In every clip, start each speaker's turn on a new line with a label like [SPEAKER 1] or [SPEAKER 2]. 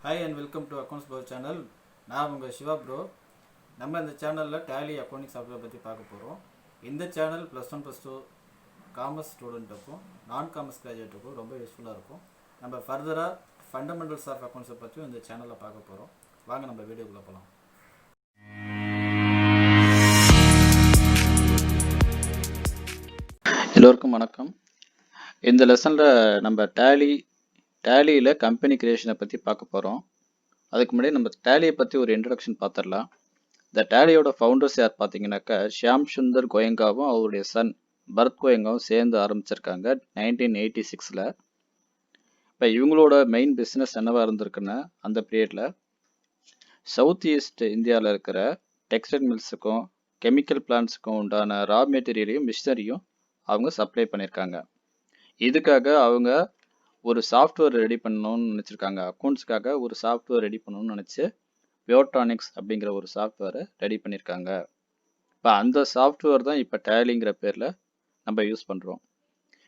[SPEAKER 1] Hi and welcome to Accounts Bro channel. நான் உங்கள் Siva bro. நம்ம இந்த சேனலில் டேலி அக்கௌண்டிங் சாஃப்ட்வேர் பற்றி பார்க்க போகிறோம். இந்த சேனல் +1 +2 காமர்ஸ் ஸ்டூடெண்ட்டுக்கும் நான் காமர்ஸ் கிராஜுவேட்டுக்கும் ரொம்ப யூஸ்ஃபுல்லாக இருக்கும். நம்ம ஃபர்தராக ஃபண்டமெண்டல்ஸ் ஆஃப் அக்கௌண்ட்ஸை பற்றியும் இந்த சேனலில் பார்க்க போகிறோம். வாங்க நம்ம வீடியோக்குள்ளே போகலாம். எல்லோருக்கும் வணக்கம். இந்த லெசனில் நம்ம டேலியில் கம்பெனி கிரியேஷனை பற்றி பார்க்க போகிறோம். அதுக்கு முன்னாடி நம்ம டேலியை பற்றி ஒரு இன்ட்ரடக்ஷன் பார்த்துடலாம். இந்த டேலியோட ஃபவுண்டர்ஸ் யார் பார்த்தீங்கன்னாக்கா ஷியாம் சுந்தர் கோயங்காவும் அவருடைய சன் பரத் கோயங்காவும் சேர்ந்து ஆரம்பிச்சிருக்காங்க 1986. இப்போ இவங்களோட மெயின் பிஸ்னஸ் என்னவாக இருந்திருக்குன்னா அந்த பீரியடில் சவுத் ஈஸ்ட் இந்தியாவில் இருக்கிற டெக்ஸ்டைல் மில்ஸுக்கும் கெமிக்கல் பிளான்ட்ஸுக்கும் உண்டான ரா மெட்டீரியலையும் மிஷினரியும் அவங்க சப்ளை பண்ணியிருக்காங்க. இதுக்காக அவங்க ஒரு சாஃப்ட்வேர் ரெடி பண்ணணும்னு நினச்சிருக்காங்க. அக்கௌண்ட்ஸ்க்காக ஒரு சாஃப்ட்வேர் ரெடி பண்ணணும்னு நினச்சி பியோட்ரானிக்ஸ் அப்படிங்கிற ஒரு சாஃப்ட்வேரை ரெடி பண்ணியிருக்காங்க. இப்போ அந்த சாஃப்ட்வேர் தான் இப்போ டேலிங்கிற பேரில் நம்ம யூஸ் பண்ணுறோம்.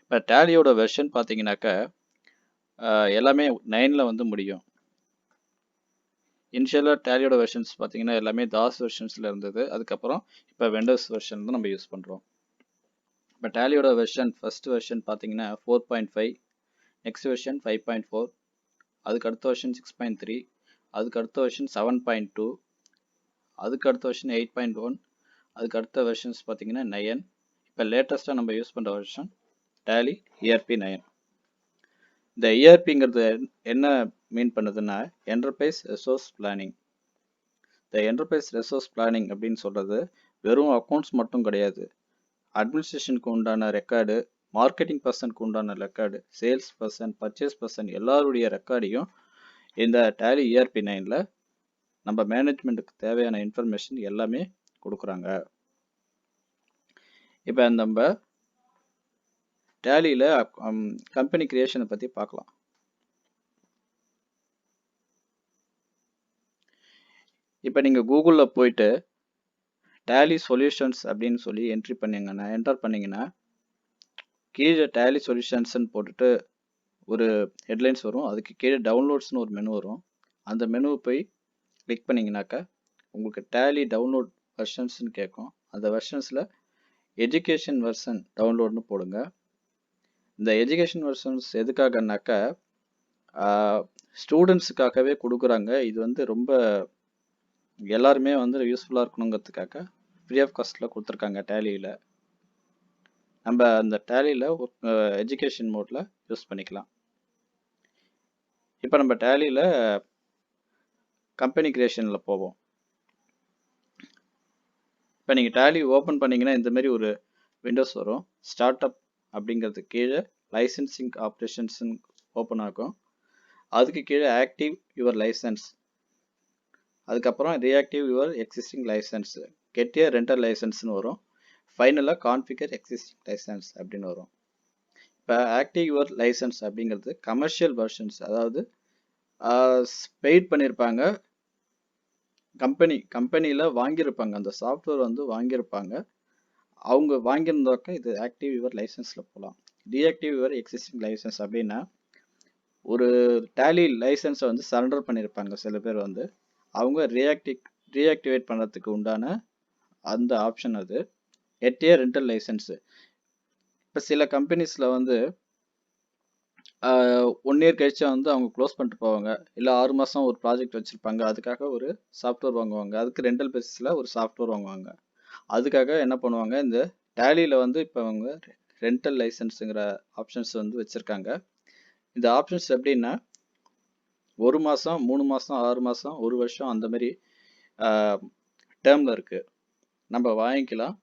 [SPEAKER 1] இப்போ டேலியோட வெர்ஷன் பார்த்தீங்கன்னாக்கா எல்லாமே 9ல் வந்து முடியும். இனிஷியலாக டேலியோட வெர்ஷன்ஸ் பார்த்தீங்கன்னா எல்லாமே தாஸ் வெர்ஷன்ஸில் இருந்தது. அதுக்கப்புறம் இப்போ விண்டோஸ் வெர்ஷன் தான் நம்ம யூஸ் பண்ணுறோம். இப்போ டேலியோட வெர்ஷன் ஃபஸ்ட் வெர்ஷன் பார்த்தீங்கன்னா 4.5, நெக்ஸ்ட் வெர்ஷன் 5.4, அதுக்கு அடுத்த வெர்ஷன் 6.3, அதுக்கு அடுத்த வெர்ஷன் 7.2, அதுக்கு அடுத்த வெர்ஷன் 8.1, அதுக்கு அடுத்த வெர்ஷன்ஸ் பார்த்தீங்கன்னா 9. இப்போ லேட்டஸ்ட்டாக நம்ம யூஸ் பண்ணுற வெர்ஷன் டேலி ERP 9. இந்த ERPங்கிறது என்ன மீன் பண்ணுதுன்னா என்டர்பிரைஸ் ரிசோர்ஸ் பிளானிங். இந்த என்டர்பிரைஸ் ரிசோர்ஸ் பிளானிங் அப்படின்னு சொல்கிறது வெறும் அக்கௌண்ட்ஸ் மட்டும் கிடையாது. அட்மினிஸ்ட்ரேஷனுக்கு உண்டான ரெக்கார்டு, மார்க்கெட்டிங் பர்சனுக்கு உண்டான record, sales person, purchase person எல்லாருடைய ரெக்கார்டையும் இந்த டேலி ERP 9ல் நம்ம மேனேஜ்மெண்ட்டுக்கு தேவையான இன்ஃபர்மேஷன் எல்லாமே கொடுக்குறாங்க. இப்போ நம்ம டேலியில் கம்பெனி கிரியேஷனை பற்றி பார்க்கலாம். இப்போ நீங்கள் கூகுளில் போயிட்டு டேலி சொல்யூஷன்ஸ் அப்படின்னு சொல்லி என்டர் பண்ணிங்கன்னா கீழே டேலி சொல்யூஷன்ஸ்ன்னு போட்டுட்டு ஒரு ஹெட்லைன்ஸ் வரும். அதுக்கு கீழே டவுன்லோட்ஸ்னு ஒரு மெனு வரும். அந்த மெனுவை போய் கிளிக் பண்ணிங்கனாக்கா உங்களுக்கு டேலி டவுன்லோட் வெர்ஷன்ஸ்னு கேட்கும். அந்த வெர்ஷன்ஸில் எஜுகேஷன் வெர்ஷன் டவுன்லோட்னு போடுங்க. இந்த எஜுகேஷன் வெர்ஷன்ஸ் எதுக்காகனாக்கா ஸ்டூடெண்ட்ஸுக்காகவே கொடுக்குறாங்க. இது வந்து ரொம்ப எல்லாருமே வந்து யூஸ்ஃபுல்லாக இருக்கணுங்கிறதுக்காக ஃப்ரீ ஆஃப் காஸ்ட்டில் கொடுத்துருக்காங்க டேலியில். நம்ம அந்த டேலியில் எஜுகேஷன் மோடில் யூஸ் பண்ணிக்கலாம். இப்போ நம்ம டேலியில் கம்பெனி கிரியேஷனில் போவோம். இப்போ நீங்கள் டேலி ஓப்பன் பண்ணிங்கன்னா இந்தமாரி ஒரு விண்டோஸ் வரும். ஸ்டார்ட் அப் அப்படிங்கிறது கீழே லைசன்சிங் ஆப்ரேஷன்ஸ்ன்னு ஓப்பன் ஆகும். அதுக்கு கீழே ஆக்டிவ் யுவர் லைசன்ஸ், அதுக்கப்புறம் reactive your existing license, get a rental லைசன்ஸ்னு வரும். ஃபைனலாக கான்ஃபிகர் எக்ஸிஸ்டிங் லைசன்ஸ் அப்படின்னு வரும். இப்போ ஆக்டிவ் யுவர் லைசன்ஸ் அப்படிங்கிறது கமர்ஷியல் வெர்ஷன்ஸ், அதாவது பெய்ட் பண்ணியிருப்பாங்க, கம்பெனியில் வாங்கியிருப்பாங்க, அந்த சாஃப்ட்வேர் வந்து வாங்கியிருப்பாங்க. அவங்க வாங்கியிருந்தாக்க இது ஆக்டிவ் யுவர் லைசன்ஸில் போகலாம். ரீஆக்டிவ் யுவர் எக்ஸிஸ்டிங் லைசன்ஸ் அப்படின்னா ஒரு டேலி லைசன்ஸை வந்து சரண்டர் பண்ணியிருப்பாங்க சில பேர் வந்து, அவங்க ரீஆக்டிவேட் பண்ணுறதுக்கு உண்டான அந்த ஆப்ஷன் அது. Get a rental licence. இப்போ சில கம்பெனிஸில் வந்து 1 இயர் கழிச்சு வந்து அவங்க க்ளோஸ் பண்ணிட்டு போவாங்க. இல்லை 6 மாதம் ஒரு ப்ராஜெக்ட் வச்சுருப்பாங்க, அதுக்காக ஒரு சாஃப்ட்வேர் வாங்குவாங்க. அதுக்கு ரெண்டல் பேசிஸில் ஒரு சாஃப்ட்வேர் வாங்குவாங்க. அதுக்காக என்ன பண்ணுவாங்க, இந்த டேலியில் வந்து இப்போ அவங்க ரெண்டல் லைசன்ஸுங்கிற ஆப்ஷன்ஸ் வந்து வச்சுருக்காங்க. இந்த ஆப்ஷன்ஸ் எப்படின்னா 1 மாதம், 3 மாதம், 6 மாதம், 1 வருஷம் அந்த மாதிரி டேர்மில் இருக்குது. நம்ம வாங்கிக்கலாம்,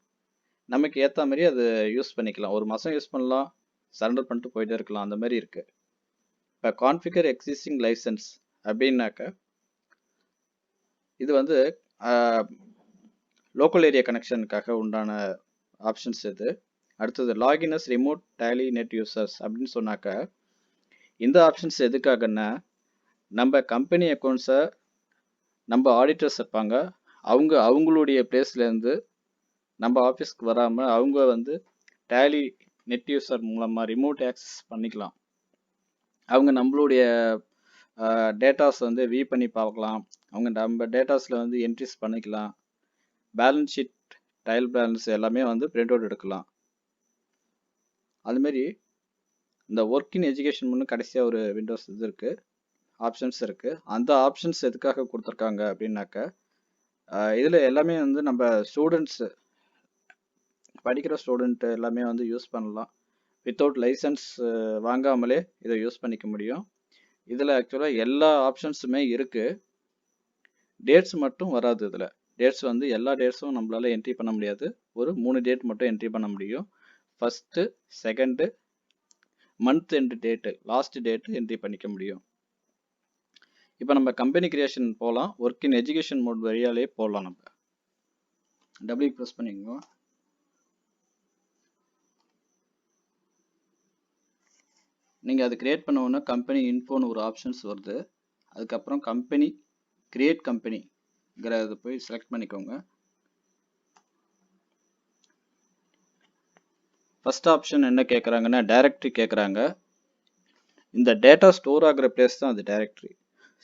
[SPEAKER 1] நமக்கு ஏற்ற மாதிரி அதை யூஸ் பண்ணிக்கலாம். 1 மாதம் யூஸ் பண்ணலாம், சரண்டர் பண்ணிட்டு போயிட்டே இருக்கலாம், அந்த மாதிரி இருக்குது. இப்போ கான்ஃபிகர் எக்ஸிஸ்டிங் லைசன்ஸ் அப்படின்னாக்க இது வந்து லோக்கல் ஏரியா கனெக்ஷனுக்காக உண்டான ஆப்ஷன்ஸ் இது. அடுத்தது லாகினஸ் ரிமோட் டேலி நெட் யூசர்ஸ் அப்படின்னு சொன்னாக்க இந்த ஆப்ஷன்ஸ் எதுக்காகன்னா நம்ம கம்பெனி அக்கௌண்ட்ஸை நம்ம ஆடிட்டர்ஸ் இருப்பாங்க, அவங்களுடைய பிளேஸ்லேருந்து நம்ம ஆஃபீஸ்க்கு வராமல் அவங்க வந்து டேலி நெட் யூசர் மூலமாக ரிமோட் ஆக்சஸ் பண்ணிக்கலாம். அவங்க நம்மளுடைய டேட்டாஸ் வந்து வியூ பண்ணி பார்க்கலாம். அவங்க நம்ம டேட்டாஸில் வந்து என்ட்ரிஸ் பண்ணிக்கலாம். பேலன்ஸ் ஷீட், ட்ரையல் பேலன்ஸ் எல்லாமே வந்து பிரிண்ட் அவுட் எடுக்கலாம். அதுமாரி இந்த ஒர்க் இன் எஜுகேஷன் முன்னு கடைசியாக ஒரு விண்டோஸ் இது இருக்குது, ஆப்ஷன்ஸ் இருக்குது. அந்த ஆப்ஷன்ஸ் எதுக்காக கொடுத்துருக்காங்க அப்படின்னாக்க, இதில் எல்லாமே வந்து நம்ம ஸ்டூடெண்ட்ஸ், படிக்கிற ஸ்டூடெண்ட் எல்லாமே வந்து யூஸ் பண்ணலாம். வித்தவுட் லைசன்ஸ் வாங்காமலே இதை யூஸ் பண்ணிக்க முடியும். இதில் ஆக்சுவலாக எல்லா ஆப்ஷன்ஸுமே இருக்குது. டேட்ஸ் மட்டும் வராது. இதில் டேட்ஸ் வந்து எல்லா டேட்ஸும் நம்மளால என்ட்ரி பண்ண முடியாது. ஒரு 3 டேட் மட்டும் என்ட்ரி பண்ண முடியும். First, second, month end date, last date entry பண்ணிக்க முடியும். இப்போ நம்ம கம்பெனி கிரியேஷன் போகலாம். ஒர்க் இன் எஜுகேஷன் மோட் வழியாலே போகலாம். நம்ம டபுள்யூ ப்ரெஸ் பண்ணிக்கோங்க. நீங்கள் அது கிரியேட் பண்ண கம்பெனி இன்ஃபோன்னு ஒரு ஆப்ஷன்ஸ் வருது. அதுக்கப்புறம் கம்பெனி கிரியேட் கம்பெனிங்கிறத போய் செலக்ட் பண்ணிக்கோங்க. ஃபர்ஸ்ட் ஆப்ஷன் என்ன கேட்குறாங்கன்னா, டைரக்டரி கேட்குறாங்க. இந்த டேட்டா ஸ்டோர் ஆகிற பிளேஸ் தான் அது டைரக்டரி.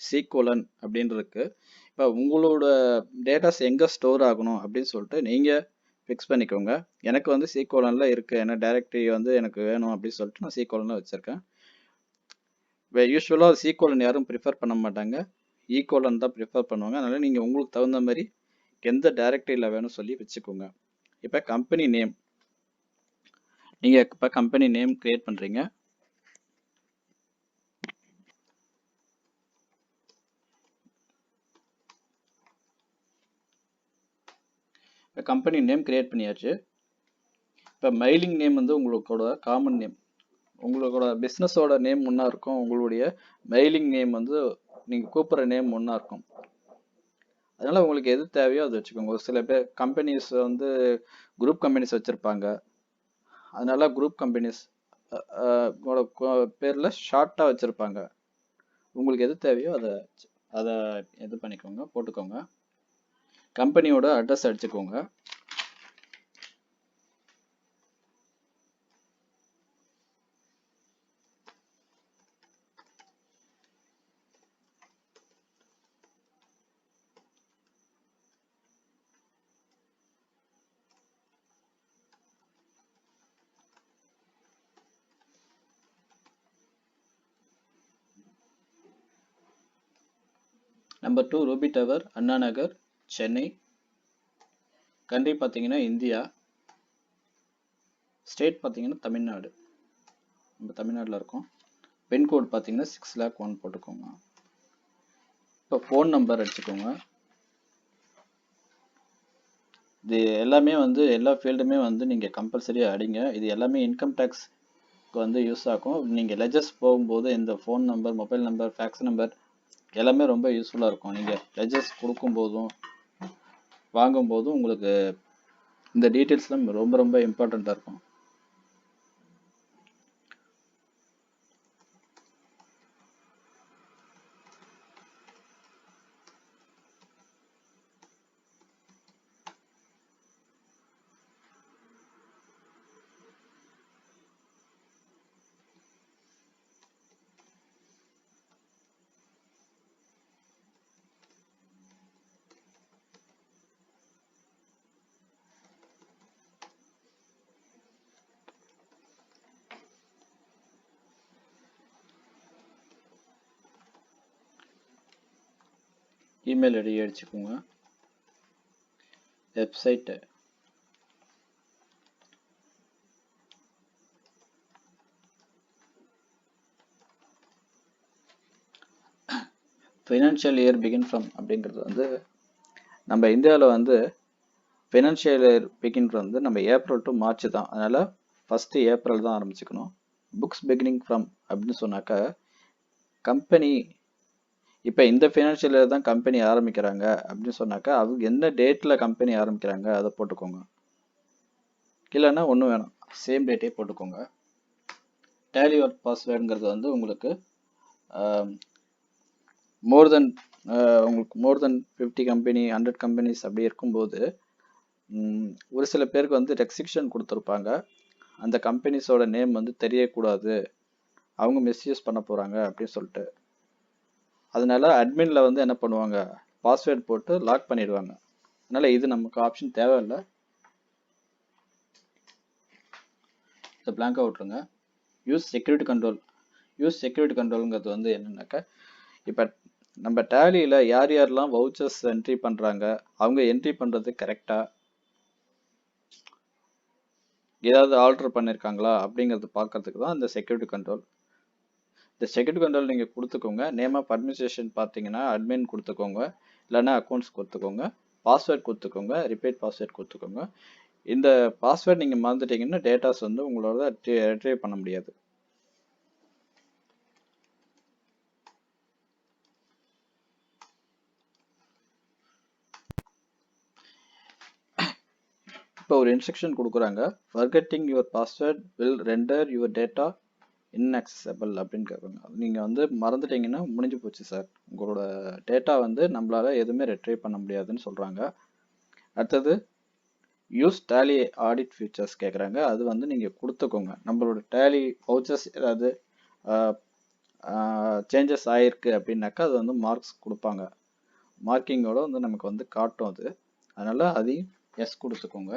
[SPEAKER 1] சீக்கோலன் அப்படின்னு இருக்கு. இப்போ உங்களோட டேட்டாஸ் எங்கே ஸ்டோர் ஆகணும் அப்படின்னு சொல்லிட்டு நீங்கள் ஃபிக்ஸ் பண்ணிக்கோங்க. எனக்கு வந்து சீக்கோலனில் இருக்குது, ஏன்னா டைரக்டரி வந்து எனக்கு வேணும் அப்படின்னு சொல்லிட்டு நான் சீக்கோலனில் வச்சுருக்கேன். யூஸ்வலாக சீக்கோலன் யாரும் ப்ரிஃபர் பண்ண மாட்டாங்க, ஈக்கோலன் தான் ப்ரிஃபர் பண்ணுவாங்க. அதனால் நீங்கள் உங்களுக்கு தகுந்த மாதிரி எந்த டைரக்டரியில் வேணும் சொல்லி வச்சுக்கோங்க. இப்போ கம்பெனி நேம், நீங்கள் இப்போ கம்பெனி நேம் கிரியேட் பண்ணுறீங்க. இப்போ கம்பெனி நேம் கிரியேட் பண்ணியாச்சு. இப்போ மெயிலிங் நேம் வந்து உங்களோட காமன் நேம், உங்களோட பிஸ்னஸோட நேம் ஒன்றா இருக்கும். உங்களுடைய மெயிலிங் நேம் வந்து நீங்கள் கூப்பிட்ற நேம் ஒன்றா இருக்கும். அதனால் உங்களுக்கு எது தேவையோ அது வச்சுக்கோங்க. ஒரு சில பேர் கம்பெனிஸ் வந்து குரூப் கம்பெனிஸ் வச்சுருப்பாங்க. அதனால குரூப் கம்பெனிஸ் பேரில் ஷார்ட்டாக வச்சுருப்பாங்க. உங்களுக்கு எது தேவையோ அதை இது பண்ணிக்கோங்க, போட்டுக்கோங்க. கம்பெனியோட address அடிச்சுக்கோங்க. Number 2 Ruby tower, Anna Nagar, Chennai. Country பார்த்தீங்கன்னா இந்தியா. ஸ்டேட் பார்த்தீங்கன்னா தமிழ்நாடு, நம்ம தமிழ்நாட்டில் இருக்கோம். பின்கோட் பார்த்தீங்கன்னா 6,01,000 போட்டுக்கோங்க. இப்போ ஃபோன் நம்பர் அடிச்சுக்கோங்க. இது எல்லாமே வந்து எல்லா ஃபீல்டுமே வந்து நீங்கள் கம்பல்சரியாக அடிங்க. இது எல்லாமே இன்கம் டேக்ஸ்க்கு வந்து யூஸ் ஆகும். நீங்கள் லெஜர்ஸ் போகும்போது இந்த phone number, mobile number, fax number எல்லாமே ரொம்ப யூஸ்ஃபுல்லாக இருக்கும். நீங்கள் லெஜர்ஸ் கொடுக்கும்போதும் வாங்கும்போதும் உங்களுக்கு இந்த டீட்டெயில்ஸ்லாம் ரொம்ப ரொம்ப இம்பார்ட்டண்ட்டாக இருக்கும். இமெயில் ஐடி அடிச்சுக்கோங்க. Website, financial year begin from அப்படிங்கிறது வந்து நம்ம இந்தியாவில் வந்து ஃபினான்ஷியல் இயர் பிகின் வந்து நம்ம ஏப்ரல் டு மார்ச் தான். அதனால் ஃபஸ்ட்டு ஏப்ரல் தான் ஆரம்பிச்சுக்கணும். புக்ஸ் பிகினிங் ஃப்ரம் அப்படின்னு சொன்னாக்கா, கம்பெனி இப்போ இந்த ஃபினான்ஷியல் இயர் தான் கம்பெனி ஆரம்பிக்கிறாங்க அப்படின்னு சொன்னாக்கா, அவங்க என்ன டேட்டில் கம்பெனி ஆரம்பிக்கிறாங்க அதை போட்டுக்கோங்க. இல்லைன்னா ஒன்றும் வேணும், சேம் டேட்டே போட்டுக்கோங்க. டேலி ஒர்க் பாஸ்வேர்டுங்கிறது வந்து உங்களுக்கு உங்களுக்கு மோர் தென் 50 கம்பெனி, 100 கம்பெனிஸ் அப்படி இருக்கும்போது ஒரு சில பேருக்கு வந்து ரெஸ்ட்ரிக்ஷன் கொடுத்துருப்பாங்க. அந்த கம்பெனிஸோட நேம் வந்து தெரியக்கூடாது, அவங்க மிஸ்யூஸ் பண்ண போகிறாங்க அப்படின்னு சொல்லிட்டு. அதனால அட்மின்ல வந்து என்ன பண்ணுவாங்க, பாஸ்வேர்ட் போட்டு லாக் பண்ணிடுவாங்க. அதனால இது நமக்கு ஆப்ஷன் தேவையில்லை, இதை பிளாங்காக விட்டுருங்க. யூஸ் செக்யூரிட்டி கண்ட்ரோலுங்கிறது வந்து என்னன்னாக்கா, இப்போ நம்ம டேலியில் யார் யாரெல்லாம் வவுச்சர்ஸ் என்ட்ரி பண்ணுறாங்க, அவங்க என்ட்ரி பண்ணுறது கரெக்டாக, ஏதாவது ஆல்டர் பண்ணியிருக்காங்களா அப்படிங்கிறது பார்க்கறதுக்கு தான் இந்த செக்யூரிட்டி கண்ட்ரோல். இந்த செக்யூரிட்டி கண்ட்ரோல் நீங்கள் கொடுத்துக்கோங்க. நேம் ஆஃப் அட்மினிஸ்ட்ரேஷன் பார்த்தீங்கன்னா அட்மின் கொடுத்துக்கோங்க, இல்லைன்னா அக்கௌண்ட்ஸ் கொடுத்துக்கோங்க. பாஸ்வேர்ட் கொடுத்துக்கோங்க, ரிப்பீட் பாஸ்வேர்ட் கொடுத்துக்கோங்க. இந்த பாஸ்வேர்ட் நீங்கள் மறந்துட்டீங்கன்னா டேட்டாஸ் வந்து உங்களோட ரிட்ரீவ் பண்ண முடியாது. இப்போ ஒரு இன்ஸ்ட்ரக்ஷன் கொடுக்குறாங்க, forgetting your password will render your data inaccessible அப்படின்னு கேட்குறாங்க. நீங்கள் வந்து மறந்துட்டீங்கன்னா முடிஞ்சு போச்சு சார், உங்களோட டேட்டா வந்து நம்மளால எதுவுமே ரிட்ரீவ் பண்ண முடியாதுன்னு சொல்கிறாங்க. அடுத்தது யூஸ் டேலி ஆடிட் ஃபியூச்சர்ஸ் கேட்குறாங்க, அது வந்து நீங்கள் கொடுத்துக்கோங்க. நம்மளோட டேலி வவுச்சர்ஸ் ஏதாவது சேஞ்சஸ் ஆகிருக்கு அப்படின்னாக்கா அது வந்து மார்க்ஸ் கொடுப்பாங்க, மார்க்கிங்கோட வந்து நமக்கு வந்து காட்டும் அது. அதனால் அதையும் எஸ் கொடுத்துக்கோங்க.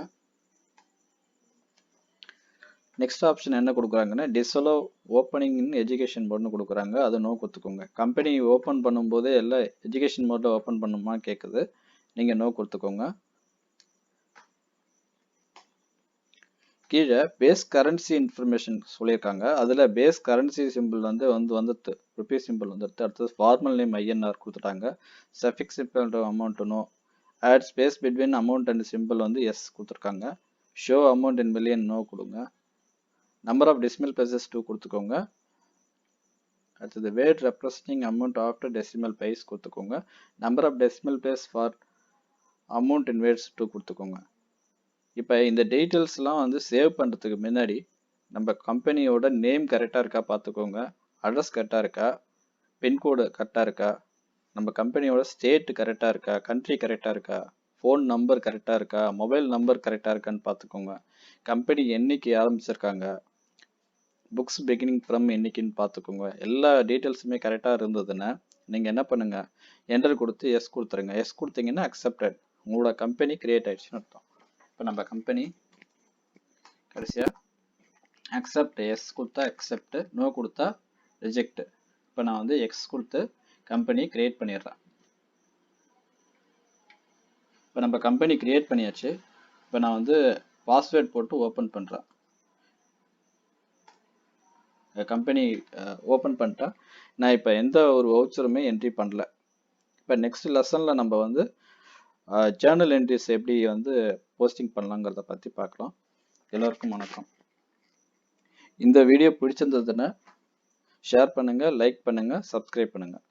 [SPEAKER 1] நெக்ஸ்ட் ஆப்ஷன் என்ன கொடுக்குறாங்கன்னா, டிஸ்அலோ ஓப்பனிங் இன் எஜுகேஷன் மோட்னு கொடுக்குறாங்க, அதை நோ கொடுத்துக்கோங்க. கம்பெனி ஓப்பன் பண்ணும்போதே எல்லாம் எஜுகேஷன் மோடில் ஓப்பன் பண்ணுமா கேட்குது, நீங்கள் நோ கொடுத்துக்கோங்க. கீழே பேஸ் கரன்சி இன்ஃபர்மேஷன் சொல்லியிருக்காங்க, அதில் பேஸ் கரன்சி சிம்பிள் வந்து வந்துடுது, ருபீ சிம்பிள் வந்துடுது. அடுத்தது ஃபார்மல் நேம் ஐஎன்ஆர் கொடுத்துட்டாங்க, suffix symbol amount no, add space between amount and symbol வந்து எஸ் கொடுத்துருக்காங்க. Show amount in million no கொடுங்க. நம்பர் ஆஃப் டெசிமல் பிளேசஸ் 2 கொடுத்துக்கோங்க. அடுத்தது word representing amount after decimal place கொடுத்துக்கோங்க. Number of decimal place for amount in words 2 கொடுத்துக்கோங்க. இப்போ இந்த டீட்டெயில்ஸ்லாம் வந்து சேவ் பண்ணுறதுக்கு முன்னாடி நம்ம கம்பெனியோட நேம் கரெக்டாக இருக்கா பார்த்துக்கோங்க, அட்ரஸ் கரெக்டாக இருக்கா, பின்கோடு கரெக்டாக இருக்கா, நம்ம கம்பெனியோட ஸ்டேட் கரெக்டாக இருக்கா, கண்ட்ரி கரெக்டாக இருக்கா, ஃபோன் நம்பர் கரெக்டாக இருக்கா, மொபைல் நம்பர் கரெக்டாக இருக்கான்னு பார்த்துக்கோங்க. கம்பெனி என்னைக்கு ஆரம்பிச்சிருக்காங்க, புக்ஸ் பிகினிங் ஃப்ரம் என்னைக்குன்னு பார்த்துக்கோங்க. எல்லா டீட்டெயில்ஸுமே கரெக்டாக இருந்ததுன்னா நீங்கள் என்ன பண்ணுங்கள், என்டர் கொடுத்து எஸ் கொடுத்துருங்க. எஸ் கொடுத்தீங்கன்னா அக்செப்டட், உங்களோட கம்பெனி கிரியேட் ஆயிடுச்சுன்னு அர்த்தம். இப்போ நம்ம கம்பெனி கடைசியாக அக்செப்ட், எஸ் கொடுத்தா அக்செப்ட், நோ கொடுத்தா ரிஜெக்ட். இப்போ நான் வந்து எக்ஸ் கொடுத்து கம்பெனி கிரியேட் பண்ணிடுறேன். இப்போ நம்ம கம்பெனி கிரியேட் பண்ணியாச்சு. இப்போ நான் வந்து பாஸ்வேர்ட் போட்டு ஓப்பன் பண்ணுறேன். கம்பெனி ஓப்பன் பண்ணிட்டா நான் இப்போ எந்த ஒரு வவுச்சருமே என்ட்ரி பண்ணல. இப்போ நெக்ஸ்ட் லெசனில் நம்ம வந்து ஜேர்னல் என்ட்ரிஸ் எப்படி வந்து போஸ்டிங் பண்ணலாங்கிறத பற்றி பார்க்கலாம். எல்லோருக்கும் வணக்கம். இந்த வீடியோ பிடிச்சிருந்ததுன்னா ஷேர் பண்ணுங்கள், லைக் பண்ணுங்கள், சப்ஸ்கிரைப் பண்ணுங்கள்.